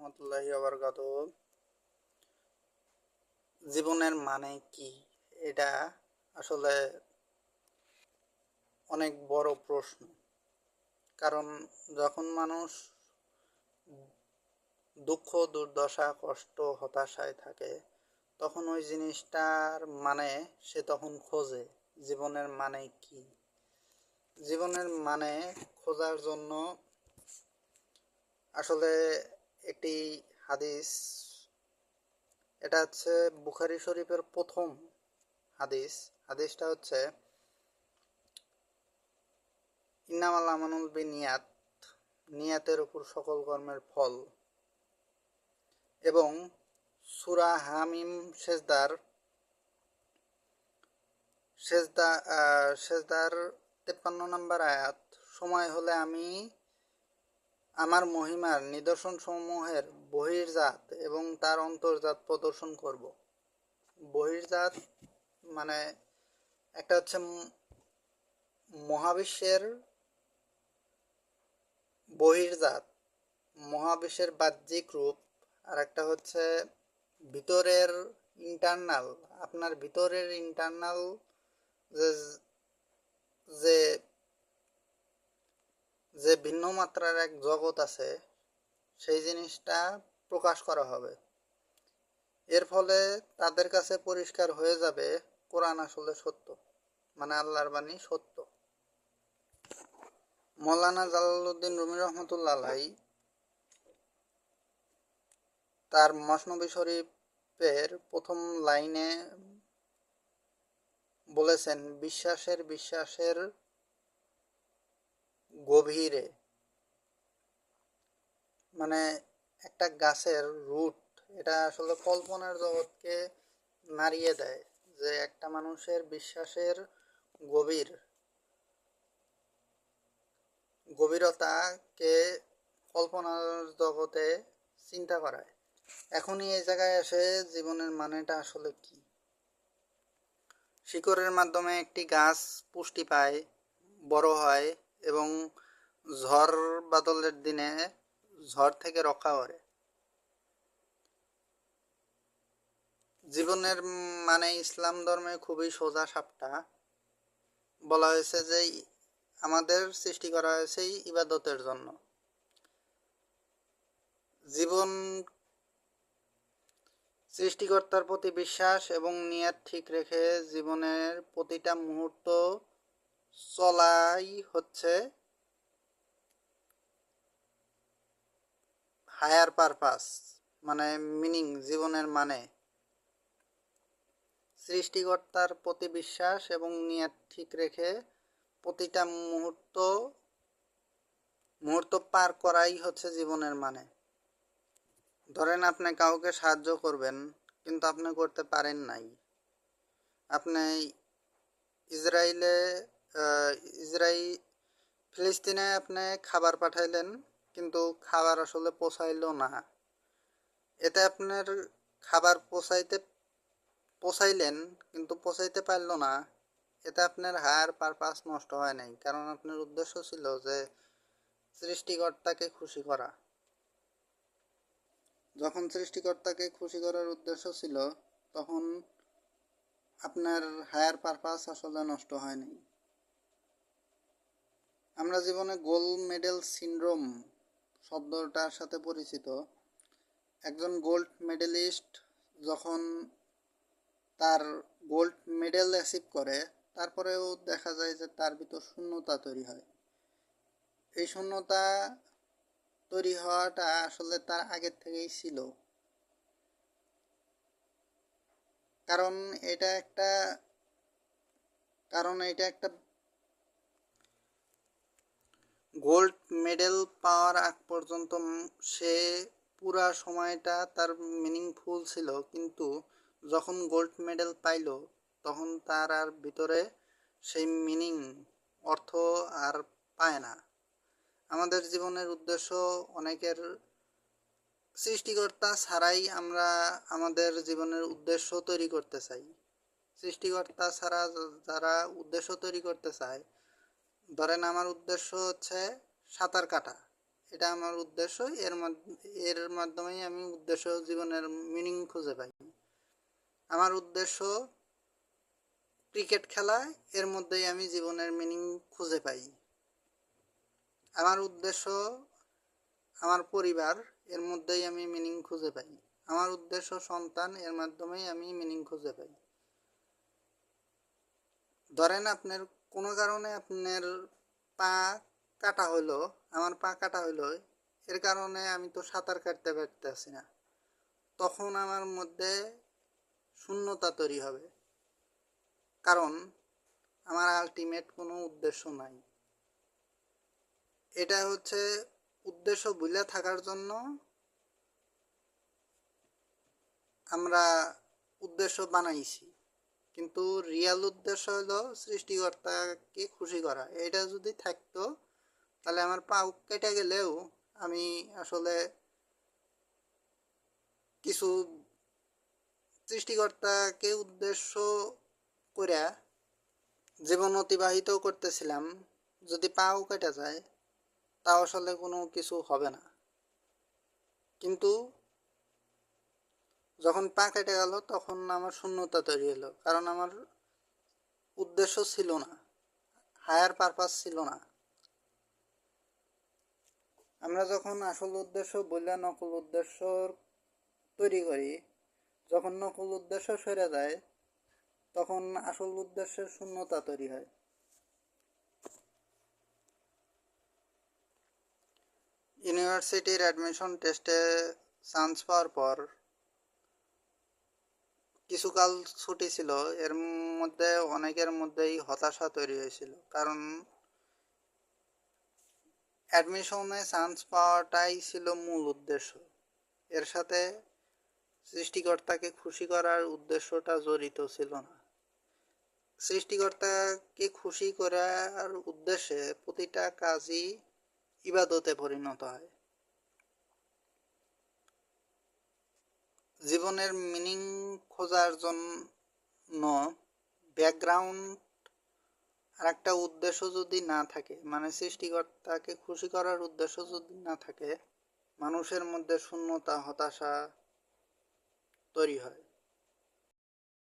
রহমতুল্লাহি ওয়া বারাকাতুহু। জীবনের মানে কি? এটা আসলে অনেক বড় প্রশ্ন। কারণ যখন মানুষ দুঃখ, দুর্দশা, কষ্ট, হতাশায় থাকে, তখন ওই জিনিসটার মানে সে তখন খোঁজে। জীবনের মানে কি? জীবনের মানে খোঁজার জন্য আসলে একটি হাদিস, এটা হচ্ছে বুখারী শরীফের প্রথম হাদিসটা হচ্ছে ইন্নামাল আমানুল বিনিয়াত, নিয়াতের উপর সকল কর্মের ফল, এবং সূরা হামিম সেজদার 53 নম্বর আয়াত, সময় হলে আমি আমার মহিমার নিদর্শন সমূহের বহির্জাত এবং তার অন্তর্জাত প্রদর্শন করব। বহির্জাত মানে একটা হচ্ছে মহাবিশ্বের বহির্জাত, মহাবিশ্বের বাহ্যিক রূপ, আর একটা হচ্ছে ভিতরের ইন্টারনাল, আপনার ভিতরের ইন্টারনাল যে যে যে ভিন্ন মাত্রার এক জগৎ আছে, সেই জিনিসটা প্রকাশ করা হবে। এর ফলে তাদের কাছে পরিষ্কার হয়ে যাবে কোরআন আসলে সত্য, মানে আল্লাহর বাণী সত্য। মৌলানা জালালউদ্দিন রুমি রহমতুল্লাহ আলাইহি তার মসনবী শরীফের প্রথম লাইনে বলেছেন, বিশ্বাসের গভীরে, মানে একটা গাছের রুট, এটা আসলে কল্পনার জগৎকে নাড়িয়ে দেয়, যে একটা মানুষের বিশ্বাসের গভীরতাকে কল্পনার জগতে চিন্তা করায়। এখনই এই জায়গায় এসে জীবনের মানেটা আসলে কি? শিকড়ের মাধ্যমে একটি গাছ পুষ্টি পায়, বড় হয় এবং ঝড় বাদলের দিনে ঝড় থেকে রক্ষা করে। জীবনের মানে ইসলাম ধর্মে খুবই সোজা সাপটা বলা হয়েছে যে আমাদের সৃষ্টি করা হয়েছে ইবাদতের জন্য। জীবন সৃষ্টিকর্তার প্রতি বিশ্বাস এবং নিয়ত ঠিক রেখে জীবনের প্রতিটা মুহূর্ত চলাই হচ্ছে হায়ার পারপাস, মানে মিনিং, জীবনের মানে। সৃষ্টিকর্তার প্রতি বিশ্বাস এবং নিয়ত ঠিক রেখে প্রতিটা মুহূর্ত পার করাই হচ্ছে জীবনের মানে। ধরেন আপনি কাউকে সাহায্য করবেন, কিন্তু আপনি করতে পারেন নাই। আপনি ইসরায়েলে ফিলিস্তিনে আপনি খাবার পাঠাইলেন, কিন্তু খাবার আসলে পৌঁছাইলো না। এতে আপনার খাবার পৌঁছাইলেন কিন্তু পৌঁছাইতে পারলো না, এতে আপনার হায়ার পারপাস নষ্ট হয় নাই, কারণ আপনার উদ্দেশ্য ছিল যে সৃষ্টিকর্তাকে খুশি করা। যখন সৃষ্টিকর্তাকে খুশি করার উদ্দেশ্য ছিল, তখন আপনার হায়ার পারপাস আসলে নষ্ট হয় নাই। আমরা জীবনে গোল্ড মেডেল সিনড্রোম শব্দটার সাথে পরিচিত। একজন গোল্ড মেডেলিস্ট যখন তার গোল্ড মেডেল অ্যাচিভ করে, তারপরেও দেখা যায় যে তার ভিতর শূন্যতা তৈরি হয়। এই শূন্যতা তৈরি হওয়াটা আসলে তার আগের থেকেই ছিল, কারণ এটা একটা গোল্ড মেডেল পাওয়ার আগ পর্যন্ত সে পুরা সময়টা তার মিনিংফুল ছিল, কিন্তু যখন গোল্ড মেডেল পাইল, তখন তার আর ভিতরে সেই মিনিং, অর্থ আর পায় না। আমাদের জীবনের উদ্দেশ্য অনেকের সৃষ্টিকর্তা ছাড়াই আমরা আমাদের জীবনের উদ্দেশ্য তৈরি করতে চাই। সৃষ্টিকর্তা ছাড়া যারা উদ্দেশ্য তৈরি করতে চায়, ধরেন আমার উদ্দেশ্য হচ্ছে সাঁতার কাটা, এটা আমার উদ্দেশ্য। এর মাধ্যমেই আমি উদ্দেশ্য জীবনের মিনিং খুঁজে পাই। আমার উদ্দেশ্য ক্রিকেট খেলা, এর মধ্যেই আমি জীবনের মিনিং খুঁজে পাই। আমার উদ্দেশ্য আমার পরিবার, এর মধ্যেই আমি মিনিং খুঁজে পাই। আমার উদ্দেশ্য সন্তান, এর মাধ্যমেই আমি মিনিং খুঁজে পাই। ধরেন আপনার কোনো কারণে আপনার পা কাটা হলো, আমার পা কাটা হলো, এর কারণে আমি তো সাঁতার কাটতে পারতেছি না, তখন আমার মধ্যে শূন্যতা তৈরি হবে, কারণ আমার আলটিমেট কোনো উদ্দেশ্য নাই। এটা হচ্ছে উদ্দেশ্য ভুলে থাকার জন্য আমরা উদ্দেশ্য বানাইছি, কিন্তু রিয়েল উদ্দেশ্য হলো সৃষ্টিকর্তাকে খুশি করা। এটা যদি থাকতো তাহলে আমার পা কেটে গেলেও আমি আসলে কিছু সৃষ্টিকর্তাকে উদ্দেশ্য করে জীবন অতিবাহিত করতেছিলাম, যদি পাও কেটে যায় তাও আসলে কোনো কিছু হবে না। কিন্তু যখন পা কেটে গেল তখন আমার শূন্যতা তৈরি হলো, কারণ আমার উদ্দেশ্য ছিল না, হায়ার পারপাস ছিল না। আমরা যখন আসল উদ্দেশ্য বললে নকল উদ্দেশ্য তৈরি করি, যখন নকল উদ্দেশ্য সরে যায় তখন আসল উদ্দেশ্যের শূন্যতা তৈরি হয়। ইউনিভার্সিটির অ্যাডমিশন টেস্টে চান্স পাওয়ার পর কিছুকাল ছুটি ছিল, এর মধ্যে অনেকের মধ্যেই হতাশা তৈরি হয়েছিল, কারণ অ্যাডমিশনে চান্স পাওয়াটাই ছিল মূল উদ্দেশ্য। এর সাথে সৃষ্টিকর্তাকে খুশি করার উদ্দেশ্যটা জড়িত ছিল না। সৃষ্টিকর্তাকে খুশি করার উদ্দেশ্যে প্রতিটা কাজই ইবাদতে পরিণত হয়। জীবনের মিনিং খোঁজার জন্য ব্যাকগ্রাউন্ড আর একটা উদ্দেশ্য যদি না থাকে, মানে সৃষ্টিকর্তাকে খুশি করার উদ্দেশ্য যদি না থাকে, মানুষের মধ্যে শূন্যতা, হতাশা তৈরি হয়।